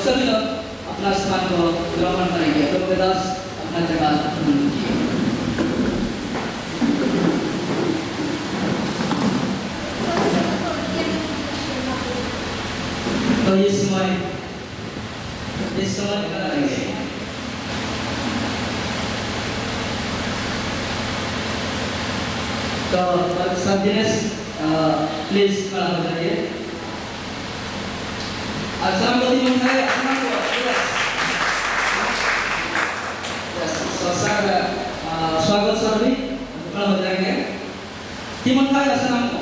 सभी लोग अपना स्थान को ग्रहण करेंगे। तो वेदास अपना जगह ग्रहण कीजिए। तो इस समय करेंगे। तो सब दिनेश प्लीज खड़ा हो जाइए। अस्सलाम वालेकुम है अपना को स्वागत सर भी खड़ा हो जाएंगे। टीम भाई अस्सलाम को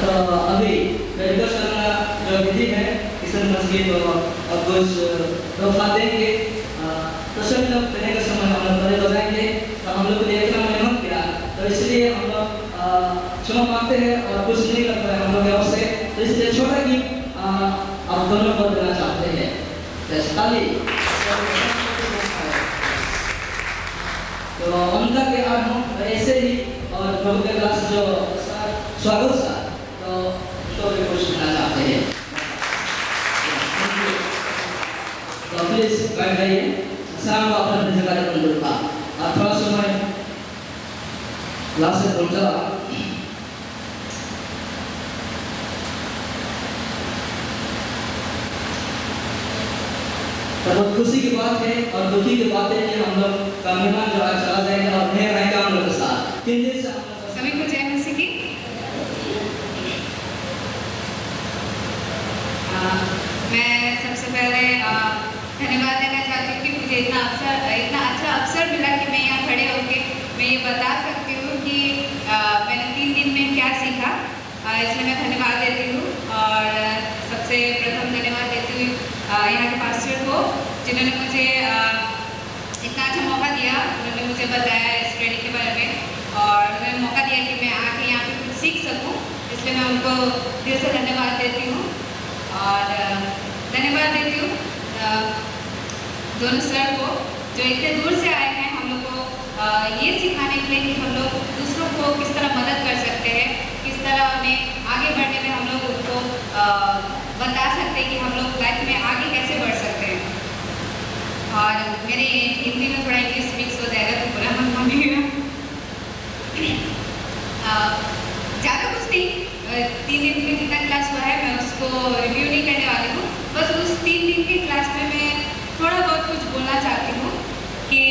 तो अभी मेडिकल करना जो विधि है किसान मस्जिद और कुछ रोका देंगे। तो सभी लोग पहले का समय हम लोग पहले बताएंगे। तो हम लोग ने इतना मेहनत किया तो इसलिए हम लोग क्षमा मांगते हैं और कुछ नहीं कर पाए हम लोग ओर से। तो इसलिए छोटा कि आप दोनों को देना चाहते हैं। जैसे ताली तो उनका के हम ऐसे ही और प्रभु के दास जो स्वागत सर तो भी कुछ कहना चाहते हैं। तो प्लीज बैठ जाइए। शाम को अपने जगह पर लौटा और थोड़ा समय क्लास से पहुंचा। तो बहुत खुशी की बात है और दुखी की बात है कि हम लोग का मेहमान जो आज चला जाएगा और नए रहेगा हम लोग के साथ 3 दिन से सभी को जय मसीह की। मैं सबसे पहले धन्यवाद देना चाहती हूँ कि मुझे इतना अच्छा अवसर मिला कि मैं यहाँ खड़े होकर मैं ये बता सकती हूँ कि मैंने 3 दिन में क्या सीखा। इसलिए मैं धन्यवाद देती हूँ और सबसे प्रथम धन्यवाद देती हूँ यहाँ के पास्टर को जिन्होंने मुझे इतना अच्छा मौका दिया। उन्होंने मुझे बताया इस ट्रेनिंग के बारे में और उन्होंने मौका दिया कि मैं आके यहाँ पे कुछ सीख सकूँ। इसलिए मैं उनको दिल से धन्यवाद देती हूँ और धन्यवाद देती हूँ दोनों सर को जो इतने दूर से आए हैं हम लोग को ये सिखाने के लिए कि हम लोग दूसरों को किस तरह मदद कर सकते हैं, किस तरह उन्हें आगे बढ़ने में हम लोग उनको बता सकते हैं कि हम लोग लाइफ में आगे कैसे बढ़ सकते हैं। और मेरे हिंदी में थोड़ा इंग्लिश मिक्स हो जाएगा तो पूरा मन मानिएगा। ज़्यादा कुछ नहीं, 3 दिन में जितना क्लास हुआ है मैं उसको रिव्यू नहीं करने वाली हूँ। बस उस 3 दिन की क्लास में मैं थोड़ा बहुत कुछ बोलना चाहती हूँ कि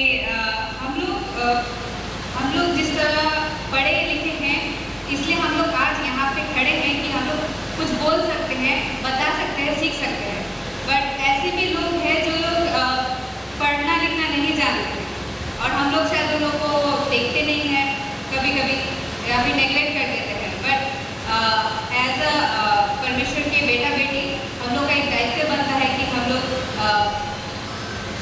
हम लोग जिस तरह पढ़े लिखे हैं इसलिए हम लोग आज यहाँ पे खड़े हैं कि हम लोग कुछ बोल सकते हैं, बता सकते हैं, सीख सकते हैं। बट ऐसे भी लोग हैं जो लोग पढ़ना लिखना नहीं जानते और हम लोग शायद उन लोगों को देखते नहीं हैं, कभी कभी या फिर नेगलेक्ट कर देते हैं। बट एज अ परमेश्वर के बेटा बेटी हम लोग का एक दायित्व बनता है कि हम लोग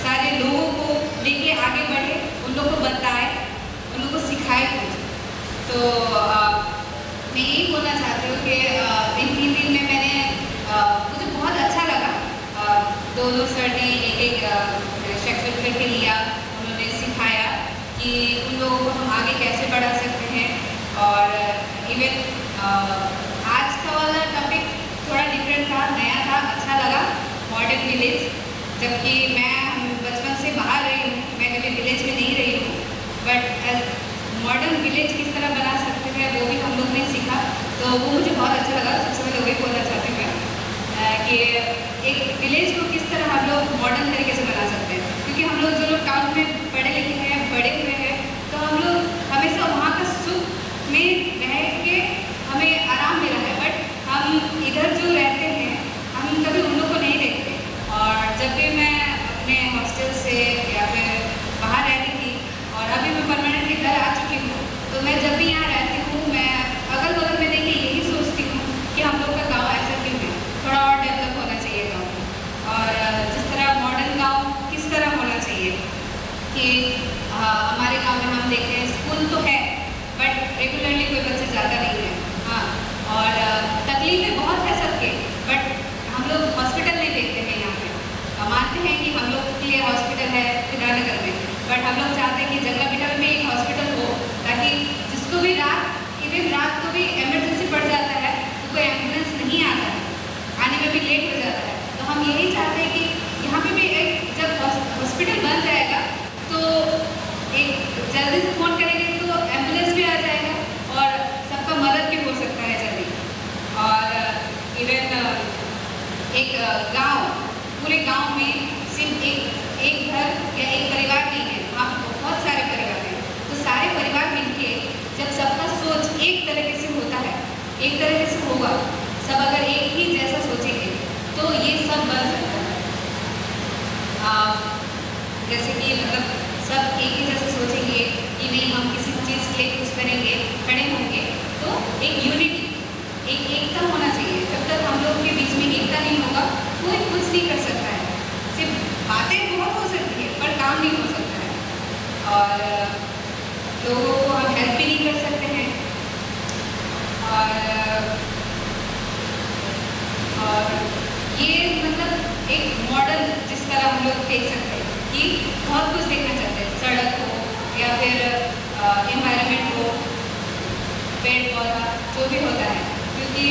सारे लोगों को लेके आगे बढ़े, उन लोगों को बताए, उन लोगों को सिखाए कुछ। तो मैं यही बोलना चाहती हूँ कि इन 3 दिन में मैंने मुझे बहुत अच्छा लगा। दोनों सर ने एक सेक्शन करके लिया, उन्होंने सिखाया कि उन लोगों को हम आगे कैसे बढ़ा सकते हैं। और इवन आज का मॉडर्न विलेज, जबकि मैं बचपन से बाहर रही हूँ, मैं कभी विलेज में नहीं रही हूँ, बट मॉडर्न विलेज किस तरह बना सकते हैं वो भी हम लोग ने सीखा, तो वो मुझे बहुत अच्छा लगा। सबसे पहले वही बोलना चाहती हूँ मैं कि एक विलेज को किस तरह हम लोग मॉडर्न तरीके से बना सकते हैं, क्योंकि हम लोग जो लोग टाउन में पढ़े लिखे हैं, बड़े हुए हैं, तो हम लोग हमेशा वहाँ का सुख में रह के हमें आराम मिला है, बट हम इधर जो रहते हैं हम कभी उन लोग को नहीं देखते। और जब भी मैं अपने हॉस्टल से या फिर बाहर रहती थी और अभी मैं परमानेंटली घर आ चुकी हूँ, तो मैं जब भी यहाँ रहती हूँ मैं अगल बगल में देख के यही सोचती हूँ कि हम लोग का गांव ऐसा क्यों है, थोड़ा और डेवलप होना चाहिए गांव। और जिस तरह मॉडर्न गांव किस तरह होना चाहिए कि हमारे गांव में हम देखते हैं स्कूल तो है बट रेगुलरली कोई बच्चे ज़्यादा नहीं है, हाँ, और तकलीफें बहुत है सबके, बट हम लोग हॉस्पिटल नहीं देखते हैं यहाँ पे। मानते हैं कि हम लोग के लिए हॉस्पिटल है विद्यानगर में, बट हम लोग चाहते हैं कि जंगला बिठल में एक हॉस्पिटल हो, ताकि जिसको भी इवन रात को भी इमरजेंसी पड़ जाता है तो कोई एम्बुलेंस नहीं आता है, आने में भी लेट हो जाता है। तो हम यही चाहते हैं कि यहाँ पे भी एक जब हॉस्पिटल बन जाएगा तो एक जल्दी से फ़ोन करेंगे तो एम्बुलेंस भी आ जाएगा और सबका मदद भी हो सकता है जल्दी। और इवन एक गांव, पूरे गांव में सिर्फ एक घर या एक परिवार नहीं है, वहाँ बहुत सारे परिवार हैं, तो सारे परिवार मिलके जब सबका सोच एक तरीके से होता है, एक तरीके से होगा, सब अगर एक ही जैसा सोचेंगे तो ये सब बन सकता है। जैसे कि मतलब सब एक ही जैसे सोचेंगे कि नहीं हम किसी चीज़ के लिए कुछ करेंगे, खड़े होंगे, तो एक यूनिटी, एक एकता होना चाहिए। जब तक हम लोग के बीच में एकता नहीं होगा कोई कुछ नहीं कर सकता है। सिर्फ बातें बहुत हो सकती है पर काम नहीं हो सकता है, और लोगों को हम हेल्प भी नहीं कर सकते हैं। और ये मतलब एक मॉडल जिस तरह हम लोग देख सकते हैं कि बहुत कुछ देखना चाहते हैं, सड़क हो या फिर एनवायरनमेंट हो, पेड़ पौधा जो भी होता है, क्योंकि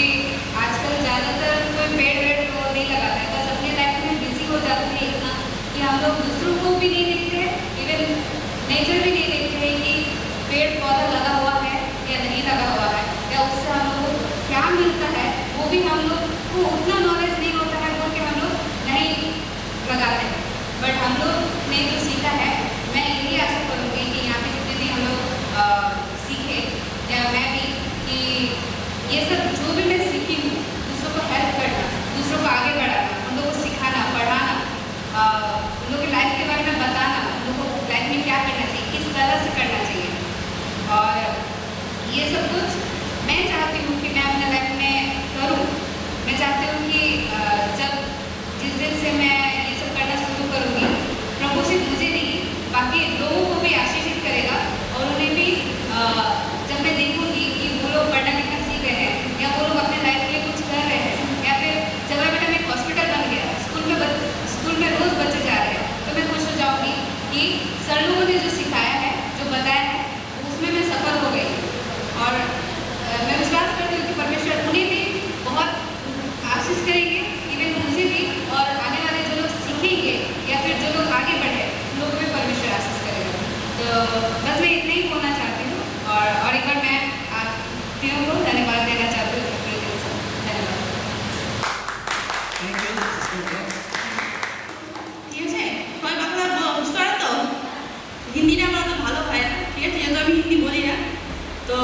आजकल ज़्यादातर कोई पेड़ वेड़ तो नहीं लगाता है, बस अपने लाइफ में बिजी हो जाते हैं इतना कि हम लोग दूसरों को भी नहीं देखते हैं, इवन नेचर भी नहीं देखते हैं कि पेड़ पौधा लगा हुआ है या नहीं लगा हुआ है, या उससे हम लोग को क्या मिलता है वो भी हम लोग को उतना नॉलेज नहीं होता है, बोल के हम लोग नहीं लगाते हैं। बट हम लोग ने जो सीखा है, मैं यही आशा करूँगी कि यहाँ पे जितने भी हम लोग सीखे, या मैं भी, कि ये सब जो भी मैं सीखी हूँ, दूसरों को हेल्प करना, दूसरों को आगे बढ़ाना, उन लोगों को सिखाना, पढ़ाना, उन लोगों की लाइफ के बारे में बताना, उन लोगों को लाइफ में क्या करना चाहिए, किस तरह से करना चाहिए, और ये सब कुछ मैं चाहती हूँ कि मैं अपने लाइफ में करूँ। मैं चाहती हूँ कि जब जिस दिन से मैं ये सब करना शुरू करूँगी, प्रभु सिर्फ मुझे नहीं बाकी लोगों को भी आशीषित करेगा, और उन्हें भी जब मैं देखूँगी कि वो लोग पढ़ना लिखना सीख रहे हैं या वो लोग अपने लाइफ के लिए कुछ कर रहे हैं, या फिर जगह बेटा में एक हॉस्पिटल बन गया, स्कूल में रोज़ बच्चे जा रहे हैं, तो मैं खुश हो जाऊँगी कि सर लोगों ने जो सिखाया है, जो बताया है, उसमें मैं सफल हो गई। और मैं विश्वास करती हूँ कि परमेश्वर उन्हें भी बहुत आशीष करेंगे, इवन मुझे भी, और आने वाले जो लोग सीखेंगे या फिर जो लोग आगे बढ़े उन लोगों को भी परमेश्वर आशीष करेगा। तो बस मैं इतना ही बोलना चाहती हूँ, और एक बार मैं आप तीनों को धन्यवाद देना चाहती हूँ। धन्यवाद। ঠিক আছে, সবাই বাংলা বুঝতে পারে তো? হিন্দিটা আমার তো ভালো হয় না, ঠিক আছে, যেহেতু আমি হিন্দি বলি না, তো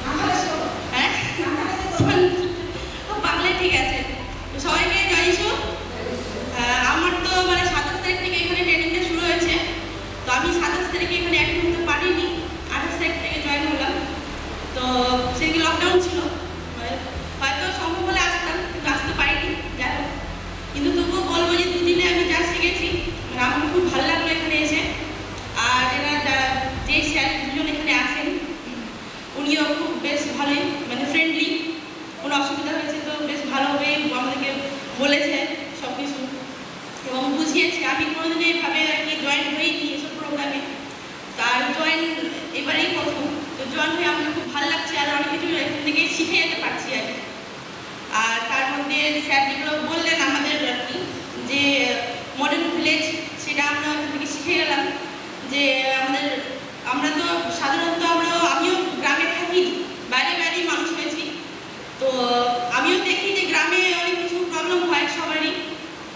হ্যাঁ বাংলা ঠিক আছে। তো সবাইকে জানিয়েছো, আমার তো মানে 27 তারিখ থেকে এখানে ট্রেনিংটা শুরু হয়েছে, তো আমি 27 তারিখে এখানে অ্যাটেন্ড করতে পারিনি, 28 তারিখ থেকে জয়েন হলাম। তো সেদিকে লকডাউন ছিল, হয়তো সম্ভব হলে আসতাম, কিন্তু আসতে পারিনি, যাই হোক। কিন্তু তবুও বলবো যে দুদিনে আমি যা শিখেছি, আমার খুব ভালো লাগলো এখানে এসে। আর এরা যে স্যার দুজন এখানে আসেন, উনিও খুব বেশ ভালোই, মানে ফ্রেন্ডলি, কোনো অসুবিধা হয়েছে তো বেশ ভালোভাবে আমাদেরকে বলেছে সব কিছু এবং বুঝিয়েছে। আমি কোনোদিনও এভাবে আর কি জয়েন হইনি এসব প্রোগ্রামে, তার জয়েন এবারেই প্রথম। তো জয়েন হয়ে আমাকে খুব ভালো লাগছে, আর অনেক কিছু এখান থেকে শিখে যেতে পারছি আর কি। আর তার মধ্যে স্যার যেগুলো বললেন আমাদের আর কি, যে যে আমরা তো সাধারণত আমিও গ্রামে থাকি, বাইরে মানুষ হয়েছি, তো আমিও দেখি যে গ্রামে অনেক কিছু প্রবলেম হয় সবারই,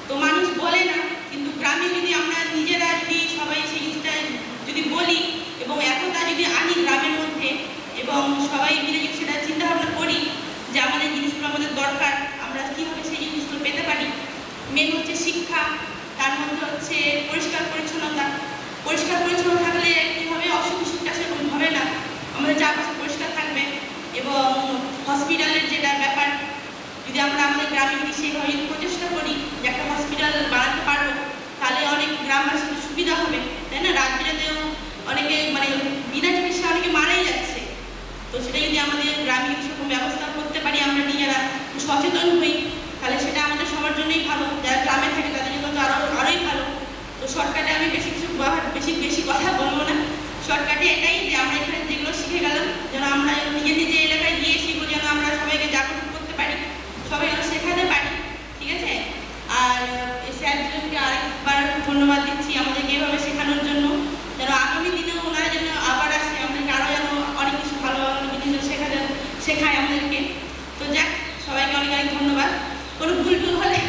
তো মানুষ বলে না, কিন্তু গ্রামে যদি আমরা নিজেরা যদি সবাই সেই জিনিসটা যদি বলি এবং একতা যদি আনি গ্রামের মধ্যে এবং সবাই মিলে যদি সেটা চিন্তা ভাবনা করি যে আমাদের জিনিসগুলো আমাদের দরকার, আমরা কীভাবে সেই জিনিসগুলো পেতে পারি। মেন হচ্ছে শিক্ষা, তার মধ্যে হচ্ছে পরিষ্কার পরিচ্ছন্নতা থাকলে কীভাবে অসুখ বিসুখটা সেরকম হবে না, আমাদের চারপাশে পরিষ্কার থাকবে। এবং হসপিটালের যেটা ব্যাপার, যদি আমরা আমাদের গ্রামে যদি সেইভাবে প্রচেষ্টা করি যে একটা হসপিটাল বানাতে পারবো, তাহলে অনেক গ্রামবাসীর সুবিধা হবে, তাই না? রাত বিরাতেও অনেকে বিনা চিকিৎসা অনেকে মারাই যাচ্ছে, তো সেটা যদি আমাদের গ্রামে সেরকম ব্যবস্থা করতে পারি, আমরা নিজেরা সচেতন হই, তাহলে সেটা আমাদের সবার জন্যই ভালো, যারা গ্রামে থাকে তাদের জন্য তো আরোই ভালো। তো শর্টকাটে আমি বেশি কথা বলবো না, শর্টকাটে এটাই যে আমরা এখানে যেগুলো শিখে গেলাম যেন আমরা নিজে এলাকায় গিয়ে সেগুলো যেন আমরা সবাইকে জাগ্রত করতে পারি, সবাই যেন শেখাতে পারি, ঠিক আছে? আর স্যারজনকে আরেকবার ধন্যবাদ দিচ্ছি আমাদেরকে এভাবে শেখানোর জন্য, যেন আগামী দিনেও ওনারা যেন আবার আসে, আমাদেরকে আরও যেন অনেক কিছু ভালো জিনিস শেখায় আমাদেরকে। তো যাক, সবাইকে অনেক ধন্যবাদ, কোনো ভুল হলে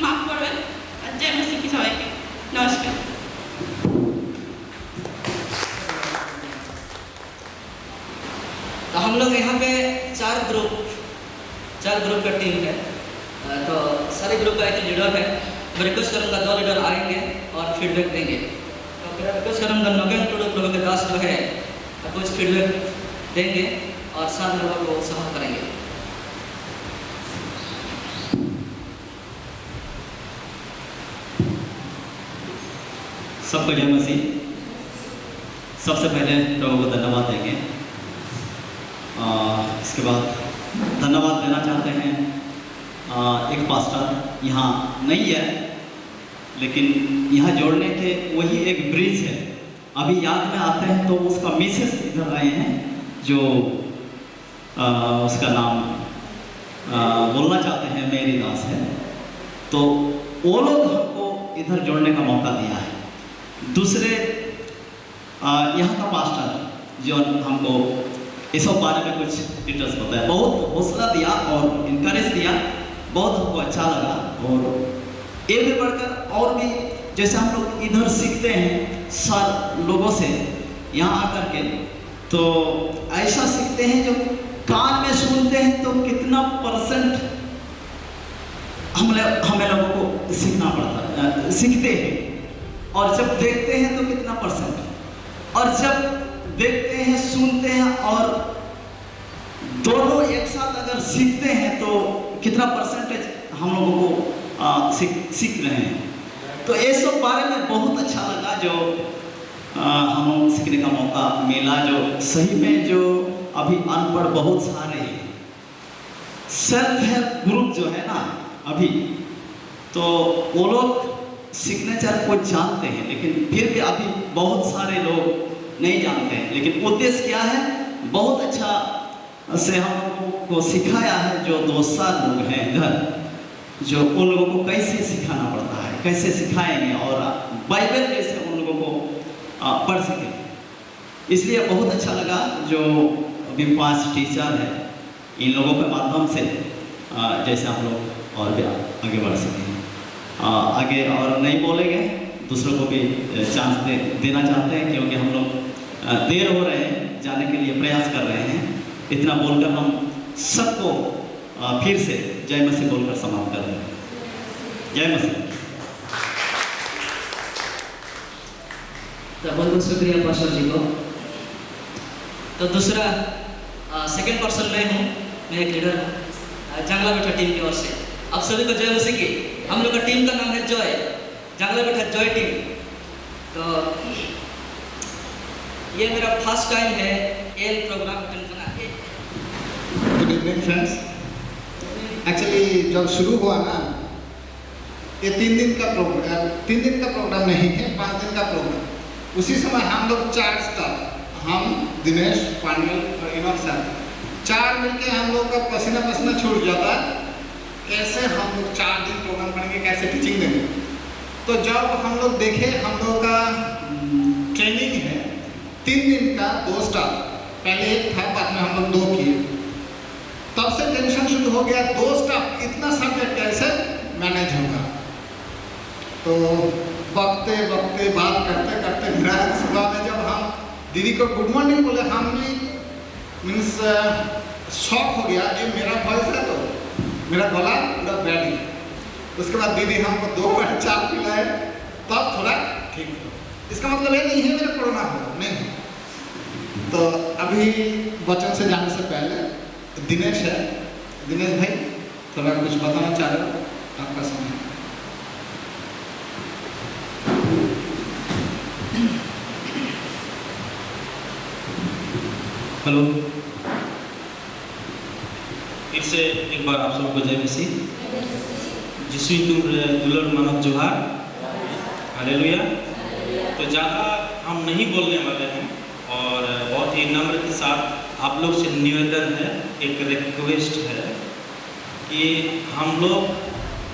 মাফ করবেন, আর জয় মা শিখি সবাইকে, নমস্কার। तो हम लोग यहाँ पे चार ग्रुप का टीम है, तो सारे ग्रुप का एक लीडर है। मैं रिक्वेस्ट करूँगा 2 लीडर आएंगे और फीडबैक देंगे। तो मेरा रिक्वेस्ट करूँगा नगेन टुडू प्रभु के दास जो है कुछ फीडबैक देंगे और साथ लोगों को उत्साह करेंगे। सबको जय मसीह। सबसे पहले प्रभु को धन्यवाद देंगे, इसके बाद धन्यवाद देना चाहते हैं एक पास्टर यहाँ नहीं है, लेकिन यहाँ जोड़ने के वही एक ब्रिज है। अभी याद में आते हैं तो उसका मिसेस इधर आए हैं, जो उसका नाम बोलना चाहते हैं मेरी दास है, तो वो लोग हमको इधर जोड़ने का मौका दिया है। दूसरे यहाँ का पास्टर जो हमको इस सब बारे में कुछ डिटेल्स बताया, बहुत हौसला दिया और इनकरेज दिया, बहुत हमको अच्छा लगा। और ये भी बढ़कर और भी जैसे हम लोग इधर सीखते हैं सर लोगों से यहाँ आकर के, तो ऐसा सीखते हैं जो कान में सुनते हैं तो कितना % हमें लोगों को सीखना पड़ता है, सीखते हैं, और जब देखते हैं तो कितना %, और जब देखते हैं सुनते हैं और दोनों एक साथ अगर सीखते हैं तो कितना % हम लोगों को सीख रहे हैं। तो ये सब बारे में बहुत अच्छा लगा, जो हम लोग सीखने का मौका मिला। जो सही में जो अभी अनपढ़ बहुत सारे हैं, सेल्फ हेल्प ग्रुप जो है ना अभी, तो वो लोग सिग्नेचर को जानते हैं, लेकिन फिर भी अभी बहुत सारे लोग नहीं जानते हैं। लेकिन उद्देश्य क्या है, बहुत अच्छा से हम लोगों को सिखाया है। जो 2 साल लोग हैं इधर, जो उन लोगों को कैसे सिखाना पड़ता है, कैसे सिखाएंगे, और बाइबल जैसे उन लोगों को पढ़ सकें। इसलिए बहुत अच्छा लगा जो अभी 5 टीचर हैं, इन लोगों के माध्यम से जैसे हम लोग और भी आगे बढ़ सकें। आगे और नहीं बोलेंगे, दूसरों को भी चांस देना चाहते हैं, क्योंकि हम लोग देर हो रहे हैं, जाने के लिए प्रयास कर रहे हैं। इतना बोलकर हम सबको फिर से जय मसीह बोलकर समाप्त कर रहे हैं। जय मसीह। तो बहुत बहुत शुक्रिया पास्टर जी को। तो दूसरा सेकंड पर्सन मैं हूँ, मैं एक लीडर हूँ जंगला बेटा टीम की ओर से। आप सभी को जय मसीह की। हम लोग का टीम का नाम है जॉय, जंगला बेटा जॉय टीम। तो ये मेरा फर्स्ट टाइम है एल प्रोग्राम अटेंड करना। Good evening friends. एक्चुअली जब शुरू हुआ ना, ये 3 दिन का प्रोग्राम नहीं है, 5 दिन का प्रोग्राम। उसी समय हम लोग 4 स्टाफ, हम दिनेश पांडे और इनोक सर 4 मिलके हम लोग का पसीना छूट जाता, कैसे हम लोग 4 दिन प्रोग्राम करेंगे, कैसे टीचिंग देंगे। तो जब हम लोग देखे हम लोग का ट्रेनिंग है 3 दिन का 2 स्टाफ, पहले एक था बाद में हम लोग 2 किए, तब से टेंशन शुरू हो गया 2 स्टाफ इतना सब्जेक्ट कैसे मैनेज होगा। तो बकते बकते बात करते करते मेरा सुबह में जब हम दीदी को गुड मॉर्निंग बोले, हम भी मीन्स शॉक हो गया, ये मेरा वॉइस है तो मेरा गला पूरा बैठ गया। उसके बाद दीदी हमको 2 बार चाय पिलाए, तब थोड़ा ठीक हो। इसका मतलब ये नहीं है मेरा कोरोना हुआ, नहीं। तो अभी वचन से जाने से पहले दिनेश है, दिनेश भाई थोड़ा कुछ बताना चाह रहे हो, आपका समय। हेलो, फिर से एक बार आप सबको जय मसीह। जिसवी तुम दुलर मानव जोहार, हालेलुया। तो ज़्यादा हम नहीं बोलने वाले हैं और बहुत ही नम्र के साथ आप लोग से निवेदन है, एक रिक्वेस्ट है कि हम लोग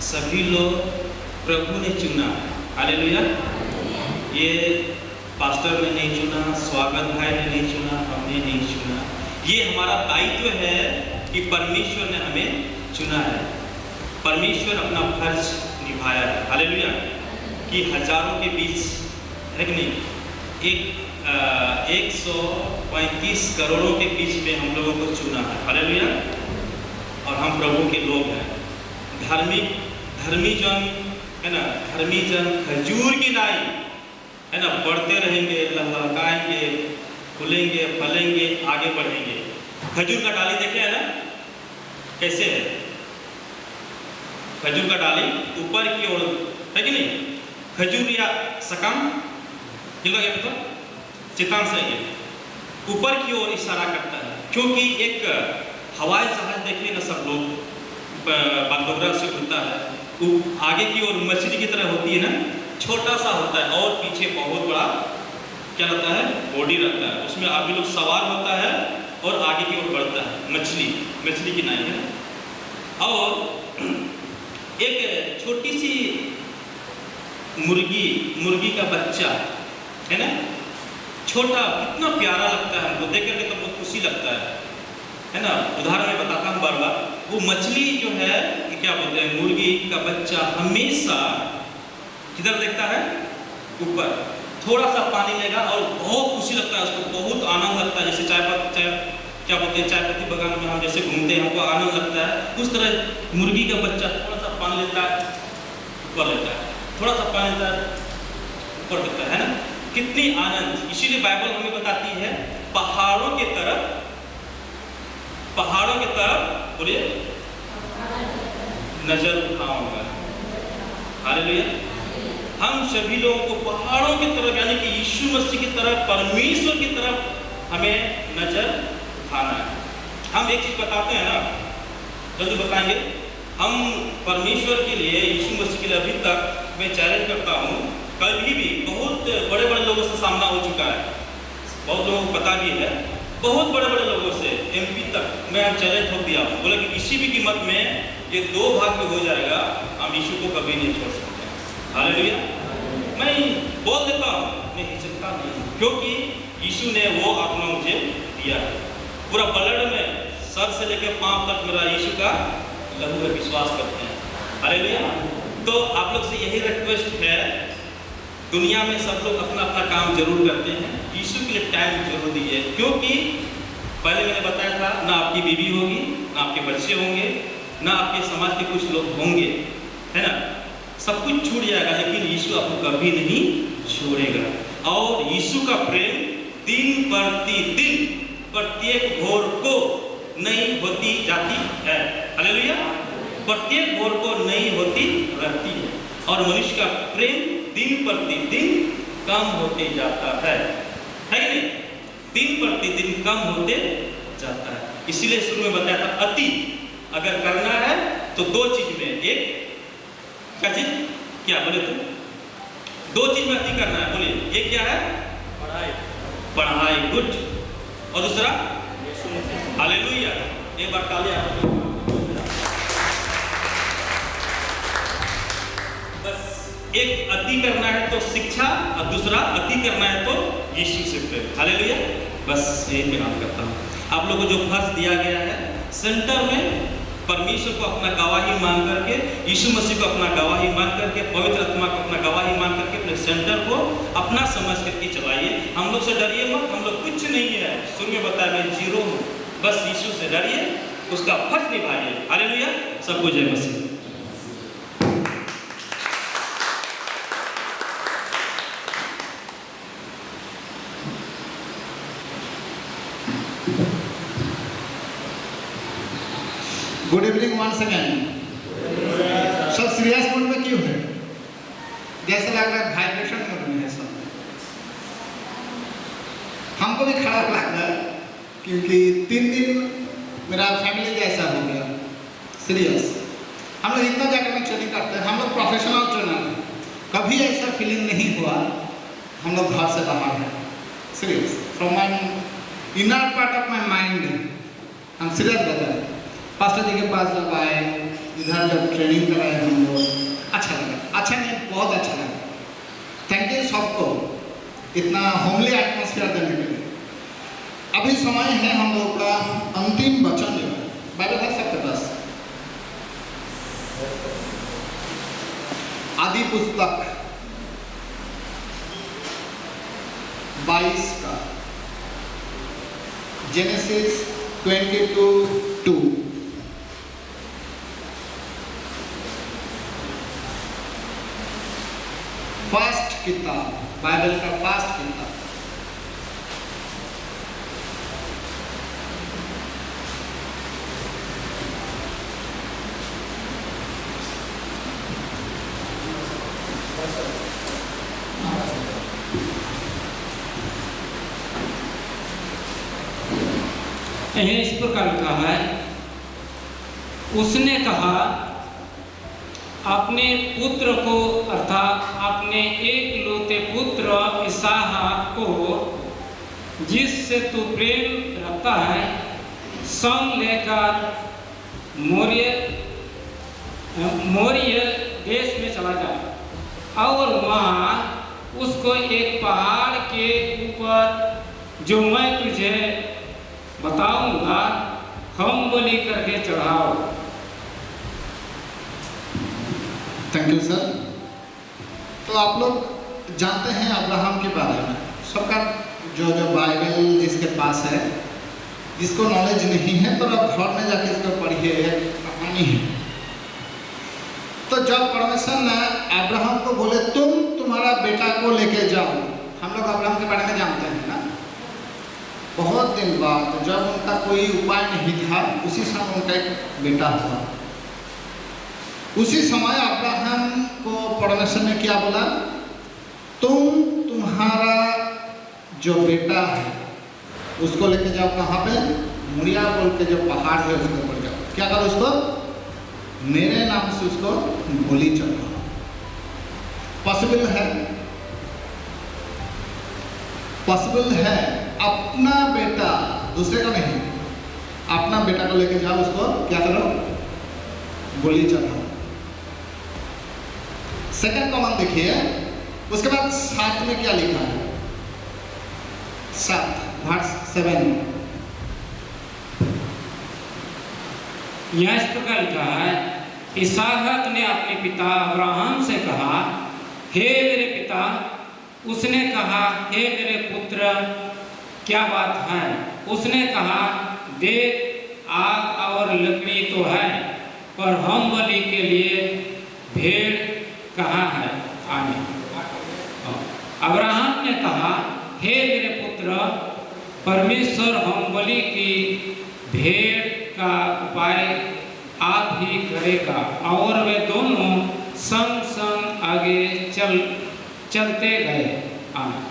सभी लोग प्रभु ने चुना, हालेलुया। ये पास्टर ने नहीं चुना, स्वागत भाई ने नहीं चुना, हमने नहीं चुना। ये हमारा दायित्व है कि परमेश्वर ने हमें चुना है। परमेश्वर अपना फर्ज निभाया है, हालेलुया। कि हजारों के बीच है कि नहीं, 135 करोड़ों के बीच में हम लोगों को चुना है, हालेलुया। और हम प्रभु के लोग हैं, धर्मी जन है ना, धर्मी जन खजूर की नाई है ना, बढ़ते रहेंगे, लहलहाएंगे, फूलेंगे, फलेंगे, आगे बढ़ेंगे। खजूर का डाली देखे है ना कैसे है, खजूर का डाली ऊपर की ओर है कि नहीं, खजूर या सकम तो चितान से ये ऊपर की ओर इशारा करता है, क्योंकि एक हवाई जहाज देखिए ना सब लोग बागडोगरा से उड़ता है, वो आगे की ओर मछली की तरह होती है ना, छोटा सा होता है और पीछे बहुत बड़ा क्या रहता है, बॉडी रहता है, उसमें आदमी लोग सवार होता है और आगे की ओर बढ़ता है। मछली की नाई है। और एक छोटी सी मुर्गी का बच्चा है ना, छोटा, कितना प्यारा लगता है हमको देख करके, तो बहुत खुशी लगता है ना। उदाहरण में बताता हूँ बार बार, वो मछली जो है क्या बोलते हैं, मुर्गी का बच्चा हमेशा किधर देखता है, ऊपर। थोड़ा सा पानी लेगा और बहुत खुशी लगता है उसको, बहुत आनंद लगता है। जैसे क्या बोलते हैं, चाय पत्ती बगान में हम जैसे घूमते हैं, हमको आनंद लगता है, उस तरह मुर्गी का बच्चा थोड़ा सा पानी लेता है, ऊपर लेता है, थोड़ा सा पानी लेता है, ऊपर लेता है ना, कितनी आनंद। इसीलिए बाइबल हमें बताती है, पहाड़ों के तरफ बोलिए नजर उठाऊंगा, हालेलुया। हम सभी लोगों को पहाड़ों की तरफ, यानी कि यीशु मसीह की तरफ, परमेश्वर की तरफ हमें नजर उठाना है। हम एक चीज बताते हैं ना, जल्दी बताएंगे, हम परमेश्वर के लिए, यीशु मसीह के लिए अभी तक मैं चैलेंज करता हूँ, कभी भी बहुत बड़े बड़े लोगों से सामना हो चुका है, बहुत लोगों को पता भी है, बहुत बड़े बड़े लोगों से, MP तक मैं चैलेंज ठोक दिया, बोला कि किसी भी कीमत में ये 2 भाग में हो जाएगा, हम यीशु को कभी नहीं छोड़ सकते। हालेलुया। मैं बोल देता हूँ, मैं हिचकता नहीं, क्योंकि यीशु ने वो आत्मा मुझे दिया है। पूरा ब्लड में सर से लेकर पांव तक मेरा यीशु का लहू में विश्वास करते हैं, हालेलुया। तो आप लोग से यही रिक्वेस्ट है, दुनिया में सब लोग अपना अपना काम जरूर करते हैं, यीशु के लिए टाइम जरूर दीजिए, क्योंकि पहले मैंने बताया था, ना आपकी बीवी होगी, ना आपके बच्चे होंगे, ना आपके समाज के कुछ लोग होंगे, है ना, सब कुछ छूट जाएगा, लेकिन यीशु आपको कभी नहीं छोड़ेगा। और यीशु का प्रेम दिन प्रतिदिन प्रत्येक भोर को नई होती जाती है, हालेलुया। प्रत्येक भोर को नई होती रहती है, और मनुष्य का प्रेम दिन प्रतिदिन कम होते जाता है कि नहीं, दिन प्रतिदिन कम होते जाता है। इसीलिए शुरू में बताया था, अति अगर करना है तो 2 चीज में, एक क्या चीज, क्या बोले तो 2 चीज में अति करना है, बोलिए, एक क्या है, पढ़ाई, गुड, और दूसरा हालेलुया। एक बार तालियां। बस एक अति करना है तो शिक्षा, और दूसरा अति करना है तो यीशु से प्रेम। हालेलुया। बस यही पैगाम करता हूँ। आप लोगों को जो फर्ज दिया गया है, सेंटर में परमेश्वर को अपना गवाही मान करके, यीशु मसीह को अपना गवाही मान करके, पवित्र आत्मा को अपना गवाही मान करके अपने सेंटर को अपना समझ करके चलाइए। हम लोग से डरिए मत, हम लोग कुछ नहीं है। शुरू में बताया मैं जीरो हूँ। बस यीशु से डरिए, उसका फर्ज निभाइए। हालेलुया। सबको जय मसीह। Good evening once again. सब सीरियस मोड में क्यों है? जैसा लग रहा है वाइब्रेशन मोड में है सब। हमको भी खराब लग रहा है क्योंकि 3 दिन मेरा फैमिली जैसा हो गया। सीरियस, हम लोग इतना जगह में ट्रेनिंग करते हैं, हम लोग प्रोफेशनल ट्रेनर हैं। कभी ऐसा फीलिंग नहीं हुआ हम लोग घर से बाहर हैं। Serious, from my inner part of my mind हम सीरियस बता रहे। पास्टर जी के पास जब आए, इधर जब ट्रेनिंग कराए हम लोग, अच्छा लगा। अच्छा नहीं, बहुत अच्छा लगा। थैंक यू सबको इतना होमली एटमॉस्फेयर देने के लिए। अभी समय है हम लोग का अंतिम वचन जो है, बाइबल है सबके पास, आदि पुस्तक 22 का, जेनेसिस 22:2। फर्स्ट किताब, बाइबल का फर्स्ट किताब। इस प्रकार लिखा है, उसने कहा अपने पुत्र को अर्थात अपने एकलौते पुत्र इसहाक को, जिससे तू प्रेम रखता है, संग लेकर मोरिया देश में चला जा और वहाँ उसको एक पहाड़ के ऊपर जो मैं तुझे बताऊंगा हम बलि करके चढ़ाओ। Thank you sir. तो आप लोग जानते हैं अब्राहम के बारे में, सबका जो बाइबल जिसके पास है, जिसको नॉलेज नहीं है तो अब घर में जाके इसको पढ़िए, कहानी है। तो जब परमेश्वर ने अब्राहम को बोले तुम तुम्हारा बेटा को लेके जाओ, हम लोग अब्राहम के बारे में जानते हैं ना, बहुत दिन बाद जब उनका कोई उपाय नहीं था, उसी समय उनका एक बेटा हुआ। उसी समय अब्राहम को परमेश्वर ने क्या बोला, तुम्हारा जो बेटा है उसको लेके जाओ, कहाँ पे, मोरिया बोल के जो पहाड़ है उसके ऊपर जाओ, क्या करो उसको, मेरे नाम से उसको बलि चढ़ाओ। पॉसिबल है, पॉसिबल है, अपना बेटा, दूसरे का नहीं, अपना बेटा को लेके जाओ, उसको क्या करो, बलि चढ़ाओ। सेकंड कमांड देखिए, उसके बाद 7 में क्या लिखा है, 7 वर्स 7। यह इस प्रकार लिखा है, इसहाक ने अपने पिता अब्राहम से कहा, हे मेरे पिता। उसने कहा, हे मेरे पुत्र, क्या बात है? उसने कहा, देख आग और लकड़ी तो है, पर हम बलि के लिए भेड़ कहाँ है आने? अब्राहम ने कहा, हे मेरे पुत्र, परमेश्वर हम बलि की भेड़ का उपाय आप ही करेगा। और वे दोनों संग संग आगे चलते गए। आमीन।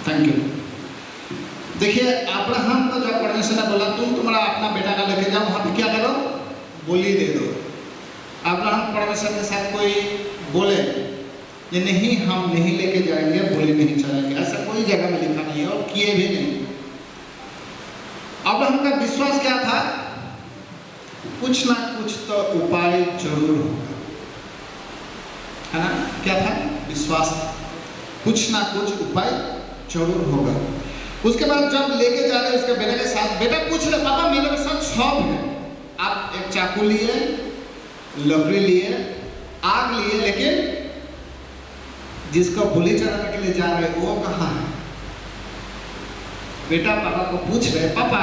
Thank you. देखिए अब्राहम को जब परमेश्वर ने बोला तुम तुम्हारा अपना बेटा का लेके जाओ, वहाँ पे क्या करो, बलि दे दो। अब्राहम परमेश्वर के साथ कोई बोले ये नहीं, हम नहीं लेके जाएंगे, बलि नहीं चढ़ाएंगे, ऐसा कोई जगह में लिखा नहीं है और किए भी नहीं। अब्राहम का विश्वास क्या था, कुछ ना कुछ तो उपाय जरूर होगा, है ना, क्या था, विश्वास था। कुछ ना कुछ उपाय जरूर होगा। उसके बाद जब लेके जा रहे उसके बेटे के साथ, बेटा पूछ ले पापा मेरे साथ सब है। आप एक चाकू लिए, लकड़ी लिए, आग लिए, लेकिन जिसको बलि चढ़ाने के लिए जा रहे वो कहाँ है? बेटा पापा को पूछ रहे, पापा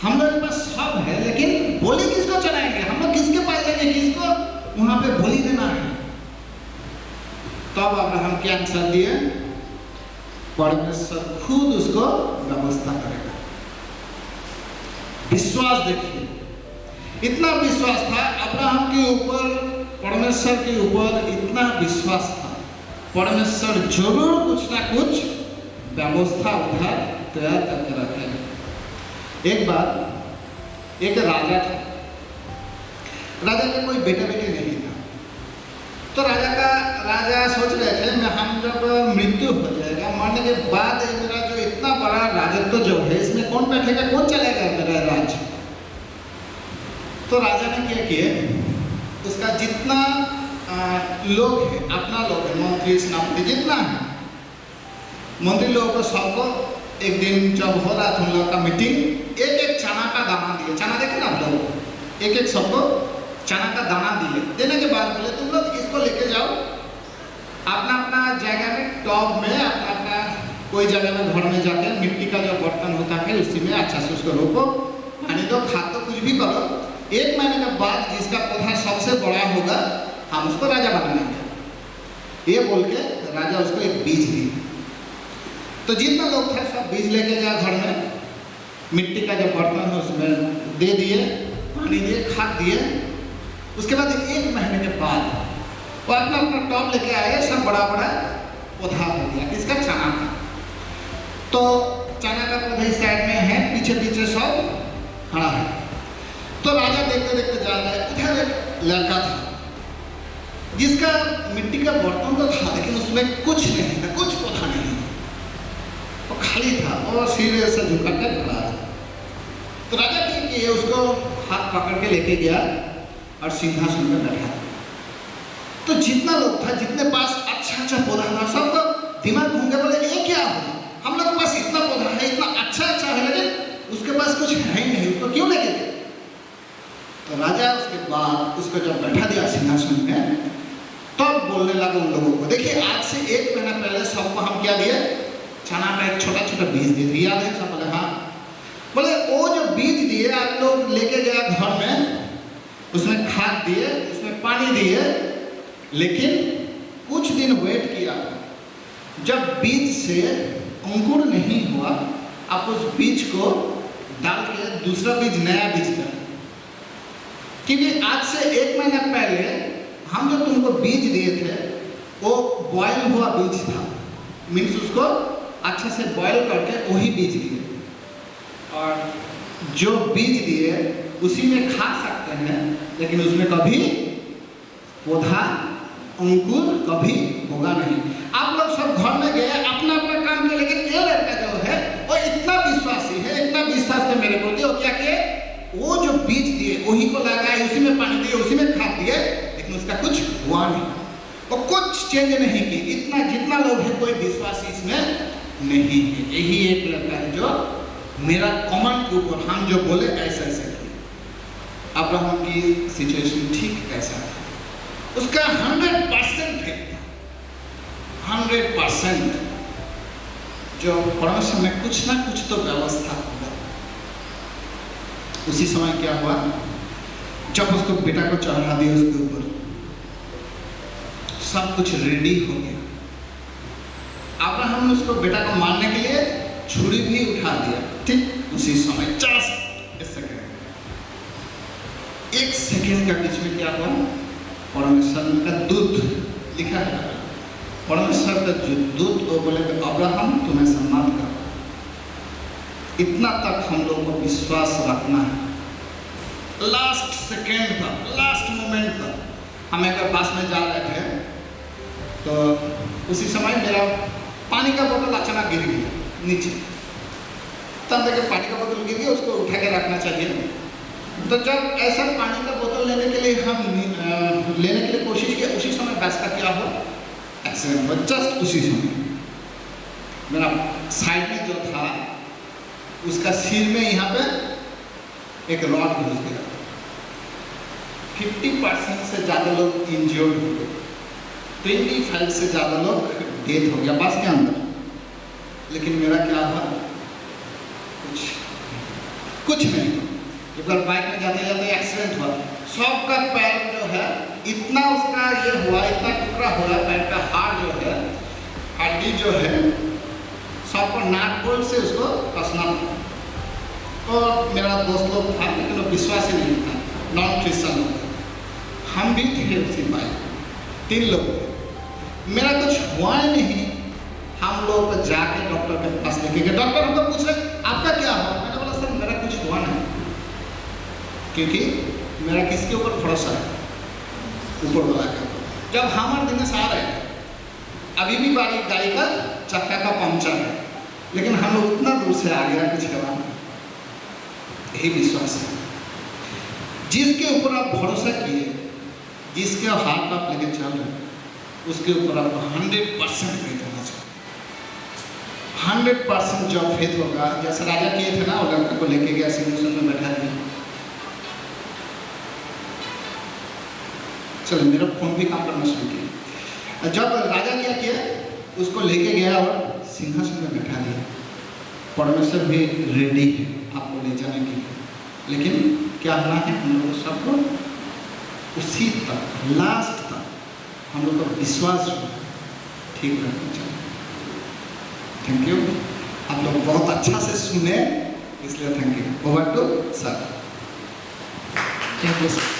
हम लोग के पास सब है लेकिन बलि किसको चढ़ाएंगे? हम लोग किसके पास जाएंगे? किसको वहां पे बलि देना है? तब अब्राहम क्या आंसर दिए? परमेश्वर खुद उसको व्यवस्था करेगा। विश्वास देखिए, इतना विश्वास था अब्राहम के ऊपर, परमेश्वर के ऊपर इतना विश्वास था, परमेश्वर जरूर कुछ ना कुछ व्यवस्था उधर तैयार करके रखेगा। एक बार एक राजा था, राजा के कोई बेटा बेटी नहीं था, तो राजा सोच रहे थे मैं हम जब मृत्यु हो जाएगा, मरने के बाद मेरा जो इतना बड़ा राजत्व जो है इसमें कौन बैठेगा, कौन चलेगा मेरा राज्य? तो राजा ने क्या किया, उसका जितना लोग है, अपना लोग है, मंत्री सेनापति जितना है, मंत्री लोगों को सबको एक दिन जब हो रहा था उन लोगों का मीटिंग, एक एक चना का दाना दिए। चना देखे ना आप लोग, एक एक सबको चना का दाना दिए। देने के बाद बोले तुम लोग इसको लेके जाओ अपना अपना जगह में, टॉप में, अपना अपना कोई जगह में घर में जाके मिट्टी का जो बर्तन होता है उसी में अच्छा से उसको रोको, पानी दो, खाद दो, कुछ भी करो। 1 महीने के बाद जिसका पौधा सबसे बड़ा होगा हम उसको राजा बनाएंगे। ये बोल के राजा उसको एक बीज दिए। तो जितना लोग थे सब बीज लेके गया घर में, मिट्टी का जो बर्तन है उसमें दे दिए, पानी दिए, खाद दिए। उसके बाद 1 महीने के बाद वो अपना अपना टॉप लेके आए, सब बड़ा बड़ा पौधा हो गया। इसका चना का, तो चना का पौधा इस साइड में है, पीछे पीछे सब खड़ा है। तो राजा देखते देखते जा रहा है, उधर एक लड़का था जिसका मिट्टी का बर्तन तो था लेकिन उसमें कुछ नहीं था, कुछ पौधा नहीं था, वो खाली था और सिर से झुका कर खड़ा था। तो राजा ये उसको हाथ पकड़ के लेके गया और सिंहासन पर बैठा। तो जितना लोग था, जितने पास अच्छा अच्छा पौधा था, सबको दिमाग घूम गया, बोले ये क्या हो, हम लोग के पास इतना पौधा है, इतना अच्छा अच्छा है, लेकिन उसके पास कुछ है ही नहीं, उसको क्यों लेके गए? तो राजा उसके बाद उसको जब बैठा दिया सिंहासन में, तब बोलने लगा उन लोगों को, देखिए आज से 1 महीना पहले सबको हम क्या दिए, चना का एक छोटा छोटा बीज दिए थे, याद है? सब बोले हाँ। बोले वो जो बीज दिए आप लोग लेके गया घर में, उसमें खाद दिए, उसमें पानी दिए, लेकिन कुछ दिन वेट किया, जब बीज से अंकुर नहीं हुआ आप उस बीज को डाल के दूसरा बीज, नया बीज डाल, क्योंकि आज से 1 महीना पहले हम जो तुमको बीज दिए थे वो बॉयल हुआ बीज था, मीन्स उसको अच्छे से बॉयल करके वही बीज दिए, और जो बीज दिए उसी में खा सकते हैं, लेकिन उसमें कभी पौधा अंकुर कभी होगा नहीं। आप लोग सब घर में गए, अपना अपना काम किया, लेकिन ये लड़का जो है वो इतना विश्वासी है, इतना विश्वास है मेरे प्रति, वो क्या किए, वो जो बीज दिए वही को लगाए, उसी में पानी दिए, उसी में खाद दिए, लेकिन उसका कुछ हुआ नहीं, वो कुछ चेंज नहीं की। इतना जितना लोग है कोई विश्वासी इसमें नहीं है। यही एक लड़का है जो मेरा कमेंट के ऊपर हम जो बोले ऐसा ऐसा किया। अब्राहम की सिचुएशन ठीक ऐसा था, उसका 100% फेथ था, 100% जो परमेश्वर में कुछ ना कुछ तो व्यवस्था होगा। उसी समय क्या हुआ, जब उसको बेटा को चढ़ा दिया, उसके ऊपर सब कुछ रेडी हो गया, अब्राहम ने उसको बेटा को मारने के लिए छुरी भी उठा दिया। ठीक उसी समय 1 सेकेंड का बीच में क्या हुआ, परमेश्वर का दूत लिखा है, परमेश्वर का जो दूत वो बोले अब्राहम तुम्हें सम्मान करो। इतना तक हम लोग को विश्वास रखना है। लास्ट सेकेंड था, लास्ट मोमेंट था, हम एक पास में जा रहे थे, तो उसी समय मेरा पानी का बोतल अचानक गिर गया नीचे, तब देखिए पानी का बोतल गिर गया, उसको उठा के रखना चाहिए। तो जब ऐसा पानी का बोतल लेने के लिए हम लेने के लिए कोशिश किया, उसी समय बस का क्या हुआ, एक्सीडेंट हुआ, जस्ट उसी समय। मेरा साइड में जो था उसका सिर में यहाँ पे एक रॉड घुस गया। 50% से ज़्यादा लोग इंजर्ड हो गए, 25 से ज़्यादा लोग डेथ हो गया बस के अंदर। लेकिन मेरा क्या हुआ? कुछ नहीं। एक बार बाइक में जाते जाते एक्सीडेंट हुआ, सबका पैर जो है इतना उसका ये हुआ, इतना टुकड़ा हो रहा, पैर का हाड़ जो है, हड्डी जो है, सबको नाक बोल्ट से उसको कसना पड़ा। तो मेरा दोस्त लोग था लेकिन वो विश्वास ही नहीं था, नॉन क्रिश्चियन लोग। हम भी थे उसी बाइक, 3 लोग थे। मेरा कुछ हुआ ही नहीं। हम लोग जाके डॉक्टर के पास लेके गए। डॉक्टर हमको पूछ रहे आपका क्या हुआ? मैंने बोला सर मेरा कुछ हुआ नहीं, क्योंकि मेरा किसके ऊपर भरोसा है? ऊपर वाला का। जब हमारे दिन से आ रहे हैं, अभी भी गाड़ी का चक्का का पंक्चर है, लेकिन हम लोग उतना दूर से आ गया, कुछ हुआ। यही विश्वास है। जिसके ऊपर आप भरोसा किए, जिसके हाथ आप लेके चल रहे हैं, उसके ऊपर आपको 100% फेथ होना चाहिए। 100% जब फेथ होगा, जैसे राजा किए थे ना, वो लड़के को लेके गया, सिंहासन में बैठा दिया। चलो मेरा फोन भी काम करना शुरू किया। जब राजा क्या किया, उसको लेके गया और सिंहासन में बैठा दिया। परमेश्वर भी रेडी है आपको ले जाने के लिए, लेकिन क्या होना है? हम लोग सबको उसी तक, लास्ट तक हम लोग का विश्वास ठीक रखना चाहिए। Thank you. आप लोग बहुत अच्छा से सुने, इसलिए thank you. Over to sir. Thank you sir.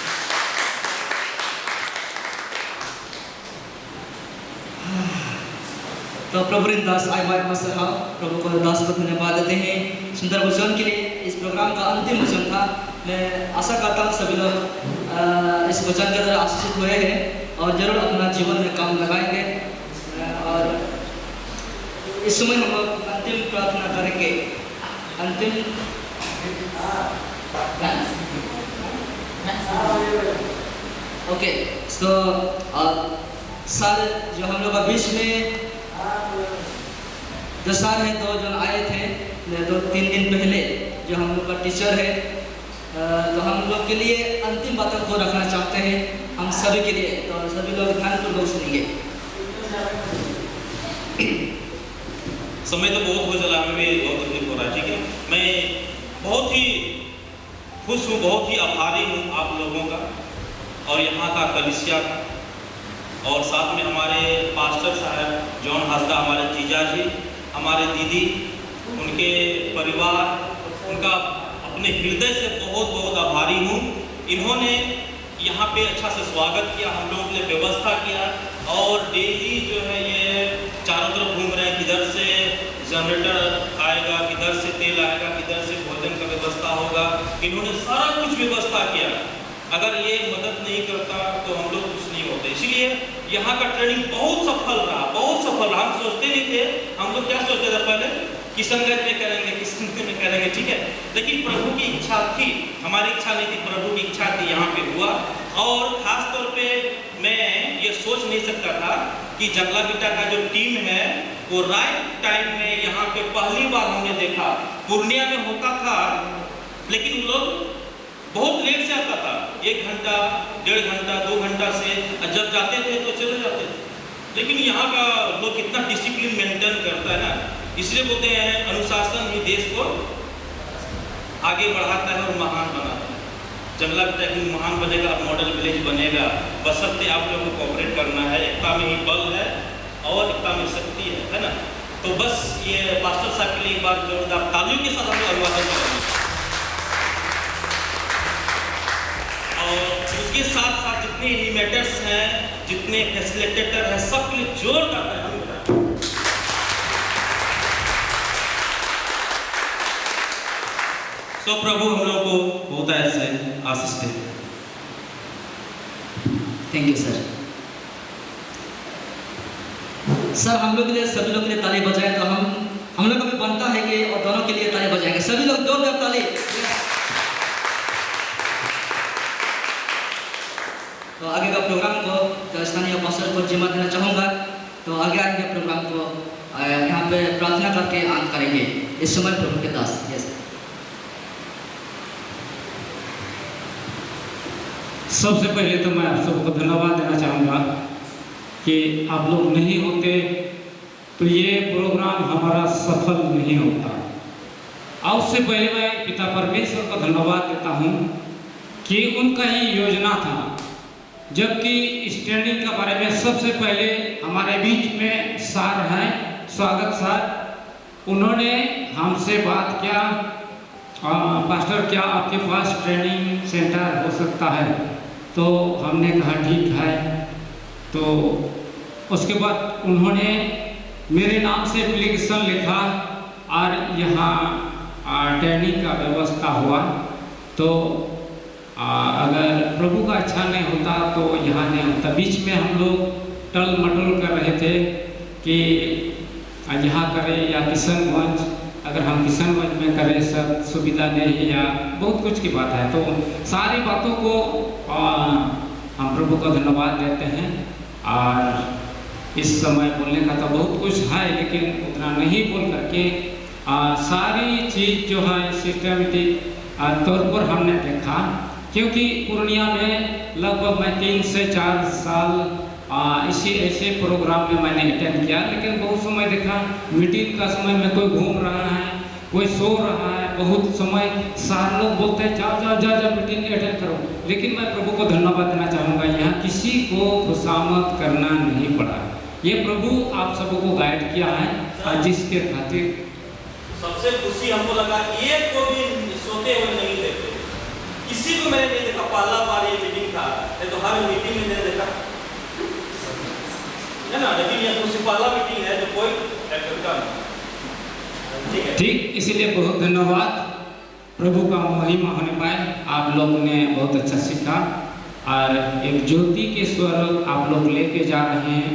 तो प्रभु दास प्रभु को दास को धन्यवाद देते हैं सुंदर वचन के लिए। इस प्रोग्राम का अंतिम वचन था। मैं आशा करता हूँ सभी लोग इस वचन के द्वारा आशीषित हुए हैं और जरूर अपना जीवन में काम लगाएंगे। और इस समय हम लोग अंतिम प्रार्थना करेंगे। अंतिम ओके, सो सर जो हम लोग का बीच में जो सर है, 2 जन आए थे 2-3 दिन पहले, जो हम लोग का टीचर है, तो हम लोग के लिए अंतिम बातों को रखना चाहते हैं हम सभी के लिए। तो सभी लोग ध्यानपूर्वक सुनिए। समय तो बहुत हो चला, हमें भी बहुत तकलीफ हो रहा है, ठीक है। मैं बहुत ही खुश हूँ, बहुत ही आभारी हूँ आप लोगों का और यहाँ का कलीसिया का, और साथ में हमारे पास्टर साहब जॉन हंसदा, हमारे जीजा जी, हमारे दीदी, उनके परिवार, उनका अपने हृदय से बहुत बहुत आभारी हूँ। इन्होंने यहाँ पे अच्छा से स्वागत किया, हम लोगों के लिए व्यवस्था किया, और डेली जो है ये चारों तरफ घूम रहे हैं, किधर से जनरेटर आएगा, किधर से तेल आएगा, किधर से भोजन का व्यवस्था होगा। इन्होंने सारा कुछ व्यवस्था किया। अगर ये मदद नहीं करता तो हम लोग कुछ नहीं होते। इसलिए यहाँ का ट्रेनिंग बहुत सफल रहा, बहुत सफल रहा। हम सोचते नहीं थे, हम लोग क्या सोचते थे पहले, किशनगंज में करेंगे, किशनगंज में करेंगे, ठीक है। लेकिन प्रभु की इच्छा थी, हमारी इच्छा नहीं थी, प्रभु की इच्छा थी, यहाँ पे हुआ। और खास तौर पे मैं ये सोच नहीं सकता था कि जंगला बेटा का जो टीम है वो राइट टाइम में यहाँ पे पहली बार हमने देखा। पूर्णिया में होता था, लेकिन वो लोग बहुत लेट से आता था, 1 घंटा, 1.5 घंटा, 2 घंटा से, जब जाते थे तो चले जाते थे। लेकिन यहाँ का लोग कितना डिसिप्लिन मेंटेन करता है ना, इसलिए बोलते हैं अनुशासन ही देश को आगे बढ़ाता है और महान बनाता है। जंगला बेटा ही महान बनेगा, मॉडल विलेज बनेगा, बशर्ते आप लोगों को कोऑपरेट करना है। एकता में ही बल है और एकता में शक्ति है ना। तो बस ये पास्टर साहब के लिए एक बार जोरदार तालियों के साथ हम लोग अभिवादन करेंगे। और उसके साथ साथ जितने एनिमेटर्स हैं, जितने फैसिलिटेटर हैं, सबके लिए जोरदार तालियां। तो प्रभु हम लोग को बहुत ऐसे आशीष दे। Thank you sir. सर हम लोग के लिए, सभी लोग के लिए ताली बजाएं। तो हम लोग को भी बनता है कि और दोनों के लिए ताली बजाएंगे। सभी लोग जोरदार ताली। तो आगे का प्रोग्राम को तो स्थानीय पास्टर को जिम्मा देना चाहूँगा। तो आगे प्रोग्राम को यहाँ पे प्रार्थना करके अंत करेंगे। इस समय प्रभु के दास। यस। सबसे पहले तो मैं आप सबको धन्यवाद देना चाहूँगा कि आप लोग नहीं होते तो ये प्रोग्राम हमारा सफल नहीं होता। और उससे पहले मैं पिता परमेश्वर को धन्यवाद देता हूँ कि उनका ही योजना था, जबकि स्टैंडिंग के बारे में सबसे पहले हमारे बीच में सर हैं, स्वागत सर, उन्होंने हमसे बात किया, पास्टर क्या आपके पास ट्रेनिंग सेंटर हो सकता है? तो हमने कहा ठीक है। तो उसके बाद उन्होंने मेरे नाम से एप्लीकेशन लिखा और यहाँ ट्रेनिंग का व्यवस्था हुआ। तो अगर प्रभु का अच्छा नहीं होता तो यहाँ नहीं होता। बीच में हम लोग टल मटल कर रहे थे कि यहाँ करें या किशनगंज, अगर हम किशनगंज में करें सब सुविधा नहीं या बहुत कुछ की बात है। तो सारी बातों को हम प्रभु का धन्यवाद देते हैं। और इस समय बोलने का तो बहुत कुछ है, लेकिन उतना नहीं बोल करके सारी चीज़ जो है सिस्टमेटिक तौर पर हमने देखा, क्योंकि पूर्णिया में लगभग मैं 3 से 4 साल इसी ऐसे प्रोग्राम में मैंने अटेंड किया, लेकिन बहुत समय देखा मीटिंग का समय में कोई घूम रहा है, कोई सो रहा है। बहुत समय सारे लोग बोलते हैं जा मीटिंग अटेंड करो, लेकिन मैं प्रभु को धन्यवाद देना चाहूँगा, यहाँ किसी को खुशामद करना नहीं पड़ा। ये प्रभु आप सबको गाइड किया है, और जिसके खातिर सबसे खुशी हमको लगा, एक को भी सोते हुए नहीं देखते, किसी को मैंने नहीं देखा। पहला बार ये मीटिंग था, नहीं तो हर मीटिंग में मैंने देखा है ना, लेकिन ये मुझसे पहला मीटिंग है जो कोई एक्टर का ठीक है। ठीक, इसीलिए बहुत धन्यवाद, प्रभु का महिमा होने पाए। आप लोग ने बहुत अच्छा सीखा और एक ज्योति के स्वरूप आप लोग लेके जा रहे हैं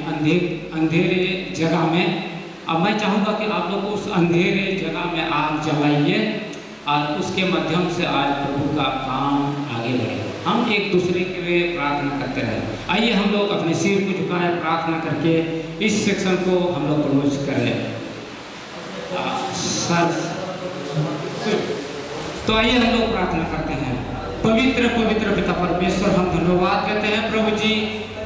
अंधेरे जगह में। अब मैं चाहूँगा कि आप लोग उस अंधेरे जगह में आग जलाइए और उसके माध्यम से आज प्रभु का काम आगे बढ़े। हम एक दूसरे के लिए प्रार्थना करते रहें। आइए हम लोग अपने सिर को झुकाएं, प्रार्थना करके इस सेक्शन को हम लोग क्लोज करें। तो आइए हम लोग प्रार्थना करते हैं। पवित्र पवित्र पिता परमेश्वर, हम धन्यवाद देते हैं प्रभु जी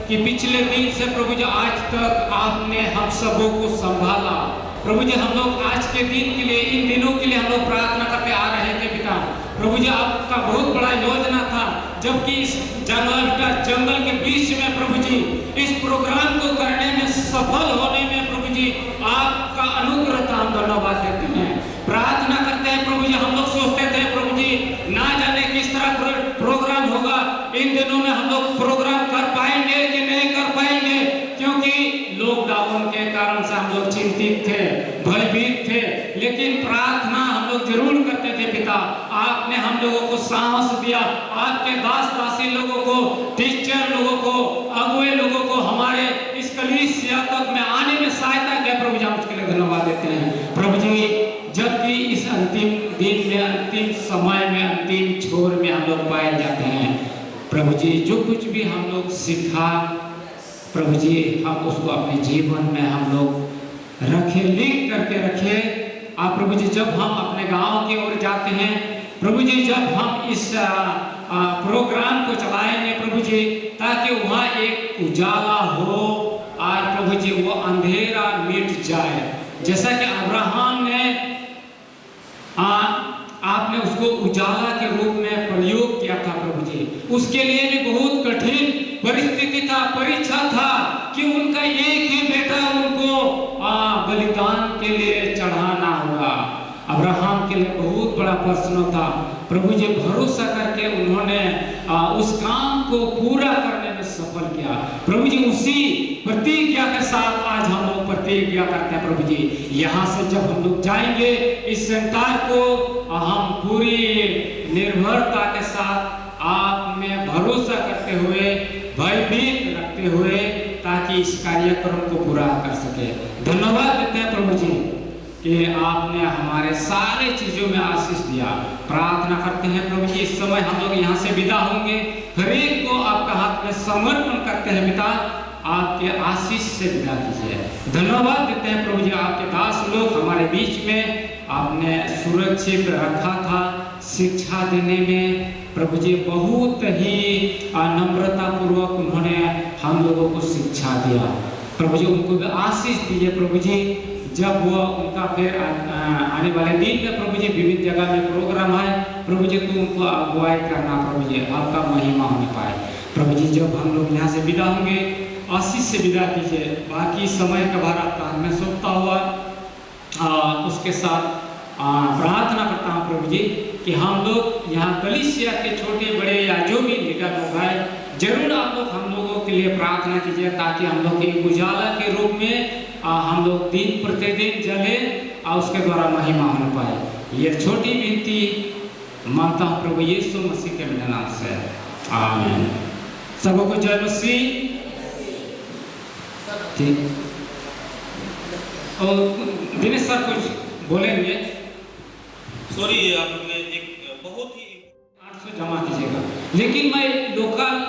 कि पिछले दिन से प्रभु जी आज तक आपने हम सबों को संभाला। प्रभु जी हम लोग आज के दिन के लिए, इन दिनों के लिए हम लोग प्रार्थना करते आ रहे थे पिता। प्रभु जी आपका बहुत बड़ा योजना था, जबकि इस जंगल के बीच में प्रभु जी इस प्रोग्राम को करने में, सफल होने में प्रभु जी आपका अनुग्रह था। हम धन्यवाद देते हैं, प्रार्थना करते हैं प्रभु जी। हम लोग सोचते थे प्रभु जी ना जाने किस तरह प्रोग्राम होगा, इन दिनों में हम लोग प्रोग्राम कर पाएंगे कि नहीं कर पाएंगे, क्योंकि लॉकडाउन के कारण से हम लोग चिंतित थे, भयभीत थे, लेकिन प्रार्थना हम लोग जरूर करते थे पिता। आपने हम लोगों को साहस दिया, आपके दास दासी लोगों को, टीचर लोगों को, अगुए लोगों को हमारे इस कलीसिया तक में आने में सहायता किया। प्रभु जी हम उसके लिए धन्यवाद देते हैं। प्रभु जी जबकि इस अंतिम दिन में, अंतिम समय में, अंतिम छोर में हम लोग पाए जाते हैं प्रभु जी, जो कुछ भी हम लोग सीखा प्रभु जी, हम उसको अपने जीवन में हम लोग रखे, लिंक करके रखे। आप प्रभु जी जब हम अपने गांव की ओर जाते हैं प्रभु जी, जब हम इस प्रोग्राम को चलाएंगे प्रभु जी, ताकि वहाँ एक उजाला हो और प्रभु जी वो अंधेरा मिट जाए, जैसा कि अब्राहम ने आपने उसको उजाला के रूप में प्रयोग किया था प्रभु जी। उसके लिए भी बहुत कठिन परिस्थिति था, परीक्षा था कि उनका एक ही बेटा उनको बलिदान के लिए चढ़ाना होगा। अब्राहम के लिए बहुत बड़ा प्रश्न था। प्रभु जी भरोसा करके उन्होंने उस काम को पूरा करने में सफल किया। प्रभु जी उसी प्रतिज्ञा के साथ आज हम लोग प्रतिज्ञा करते हैं प्रभु जी, यहाँ से जब हम लोग जाएंगे इस सेंटर को हम पूरी निर्भरता के साथ आप में भरोसा करते हुए, भयभीत रखते हुए, ताकि इस कार्यक्रम को पूरा कर सके। धन्यवाद देते हैं प्रभु जी कि आपने हमारे सारे चीजों में आशीष दिया। प्रार्थना करते हैं प्रभु जी, इस समय हम लोग यहाँ से विदा होंगे, हर एक को आपका हाथ में समर्पण करते हैं पिता। आपके आशीष से विदा कीजिए। धन्यवाद देते हैं प्रभु जी, आपके दास लोग हमारे बीच में आपने सुरक्षित रखा था। शिक्षा देने में प्रभु जी बहुत ही नम्रता पूर्वक उन्होंने हम लोगों को शिक्षा दिया। प्रभु जी उनको भी आशीष दीजिए प्रभु जी। जब वो उनका फिर आने वाले दिन में प्रभु जी विभिन्न जगह में प्रोग्राम है, प्रभु जी तो उनको अगुवाई करना प्रभु जी, आपका महिमा होने पाए प्रभु जी। जब हम लोग यहाँ से विदा होंगे आशीष से विदा कीजिए। बाकी समय का भार आपका हमें सौंपता हुआ उसके साथ प्रार्थना करता हूँ प्रभु जी कि हम लोग यहाँ कलीसिया के छोटे बड़े या जो भी लीडर लोग हैं, जरूर आप लोग हम लोगों के लिए प्रार्थना कीजिए ताकि हम लोग एक उजाला के रूप में हम लोग दिन प्रतिदिन जले और उसके द्वारा महिमा होने पाए। ये छोटी विनती मांगता हूँ प्रभु यीशु मसीह के नाम से, आमीन। सबको जय मसीह। ठीक, और दिनेश सर कुछ बोलेंगे? सॉरी, आपने एक बहुत ही 800 जमा कीजिएगा, लेकिन मैं लोकल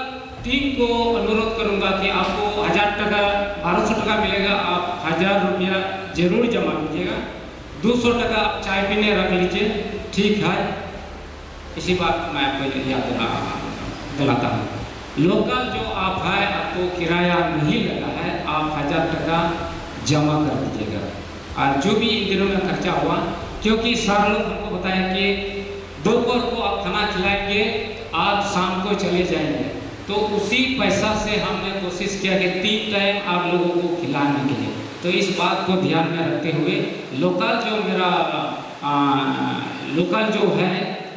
टीम को अनुरोध करूंगा कि आपको 1000 टका 1200 टका मिलेगा, आप 1000 रुपया जरूर जमा कीजिएगा। 200 टका आप चाय पीने रख लीजिए, ठीक है। इसी बात मैं आपको याद दिलाता हूँ। लोकल जो आप है, आपको किराया नहीं लगा है, आप 1000 टका जमा कर दीजिएगा। और जो भी इन दिनों में खर्चा हुआ, क्योंकि सर लोग हमको बताया कि दोपहर को आप खाना खिलाएंगे, आप शाम को चले जाएंगे, तो उसी पैसा से हमने कोशिश किया कि 3 टाइम आप लोगों को खिलाने के लिए। तो इस बात को ध्यान में रखते हुए लोकल जो मेरा लोकल जो है,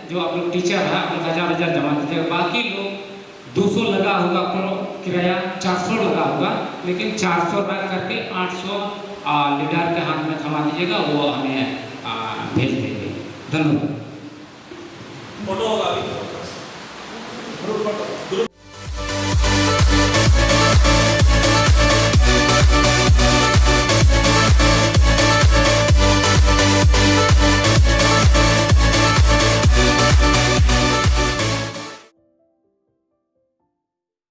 जो आप लोग टीचर है, आप लोग 1000 जमा कीजिएगा। बाकी लोग 200 लगा होगा किराया, 400 लगा होगा, लेकिन 400 रख करके 800 लीडर के हाथ में थमा दीजिएगा, वो हमें भेज देंगे। धन्यवाद। फोटो होगा अभी, ग्रुप फोटो, ग्रुप